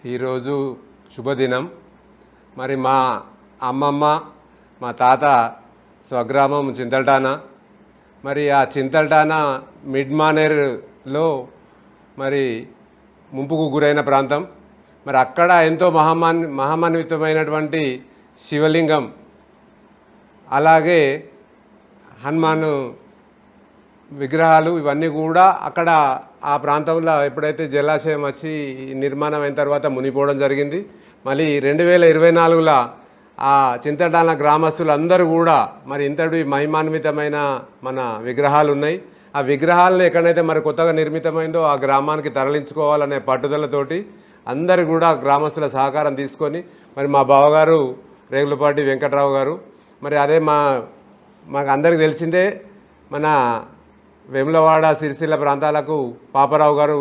ఈరోజు శుభదినం. మరి మా అమ్మమ్మ మా తాత స్వగ్రామం చింతల్టానా. మరి ఆ చింతల్టానా మిడ్ మానేరులో మరి ముంపుకు గురైన ప్రాంతం. మరి అక్కడ ఎంతో మహామన్వితమైనటువంటి శివలింగం, అలాగే హనుమాన్ విగ్రహాలు ఇవన్నీ కూడా అక్కడ ఆ ప్రాంతంలో ఎప్పుడైతే జలాశయం వచ్చి నిర్మాణం అయిన తర్వాత మునిపోవడం జరిగింది. మళ్ళీ 2024లో ఆ చింతటాన గ్రామస్తులు అందరూ కూడా మరి ఇంతటి మహిమాన్వితమైన మన విగ్రహాలు ఉన్నాయి. ఆ విగ్రహాలను ఎక్కడైతే మరి కొత్తగా నిర్మితమైందో ఆ గ్రామానికి తరలించుకోవాలనే పట్టుదలతోటి అందరు కూడా గ్రామస్తుల సహకారం తీసుకొని మరి మా బావగారు రేగులపాటి వెంకట్రావు గారు, మరి అదే మాకు అందరికి తెలిసిందే మన వేములవాడ సిరిసిల్ల ప్రాంతాలకు పాపరావు గారు,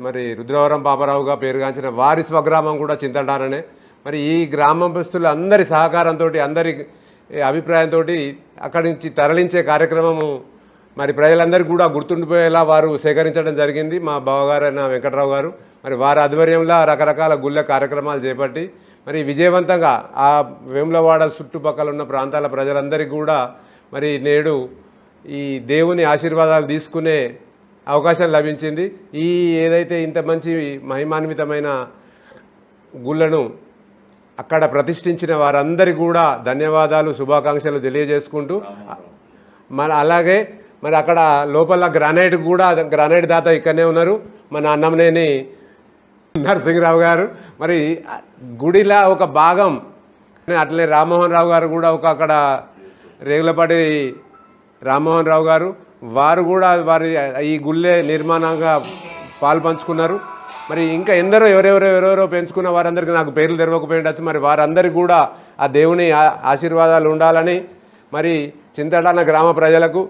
మరి రుద్రవరం పాపరావుగా పేరుగాంచిన వారి స్వగ్రామం కూడా చింతటాననే. మరి ఈ గ్రామస్తులు అందరి సహకారంతో అందరి అభిప్రాయంతో అక్కడి నుంచి తరలించే కార్యక్రమము మరి ప్రజలందరికీ కూడా గుర్తుండిపోయేలా వారు సేకరించడం జరిగింది. మా బావగారైన వెంకట్రావు గారు మరి వారి ఆధ్వర్యంలో రకరకాల గుళ్ళ కార్యక్రమాలు చేపట్టి మరి విజయవంతంగా ఆ వేములవాడ చుట్టుపక్కల ఉన్న ప్రాంతాల ప్రజలందరికీ కూడా మరి నేడు ఈ దేవుని ఆశీర్వాదాలు తీసుకునే అవకాశం లభించింది. ఈ ఏదైతే ఇంత మంచి మహిమాన్వితమైన గుళ్ళను అక్కడ ప్రతిష్ఠించిన వారందరికీ కూడా ధన్యవాదాలు, శుభాకాంక్షలు తెలియజేసుకుంటూ అలాగే మరి అక్కడ లోపల గ్రానైట్ దాత ఇక్కడనే ఉన్నారు, మన అన్నంనేని నరసింహరావు గారు. మరి గుడిలా ఒక భాగం అట్లనే రామ్మోహన్ రావు గారు కూడా అక్కడ రేగులపాటి రామ్మోహన్ రావు గారు వారు కూడా వారి ఈ గుళ్ళే నిర్మాణంగా పాలు పంచుకున్నారు. మరి ఇంకా ఎవరెవరో పెంచుకున్న వారందరికీ నాకు పేర్లు తెరవకపోయిండొచ్చు. మరి వారందరికీ కూడా ఆ దేవుని ఆశీర్వాదాలు ఉండాలని మరి చింతటాన గ్రామ ప్రజలకు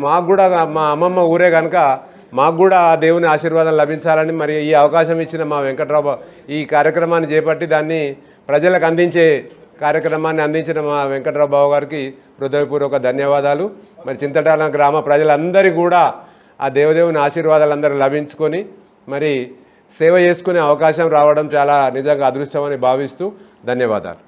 మాకు కూడా మా అమ్మమ్మ ఊరే కనుక మాకు కూడా ఆ దేవుని ఆశీర్వాదం లభించాలని మరి ఈ అవకాశం ఇచ్చిన మా వెంకట్రావు ఈ కార్యక్రమాన్ని చేపట్టి దాన్ని ప్రజలకు కార్యక్రమాన్ని అందించిన మా వెంకట్రావు బాబు గారికి హృదయపూర్వక ధన్యవాదాలు. మరి చింతటాన గ్రామ ప్రజలందరికీ కూడా ఆ దేవదేవుని ఆశీర్వాదాలు అందరూ లభించుకొని మరి సేవ చేసుకునే అవకాశం రావడం చాలా నిజంగా అదృష్టమని భావిస్తూ ధన్యవాదాలు.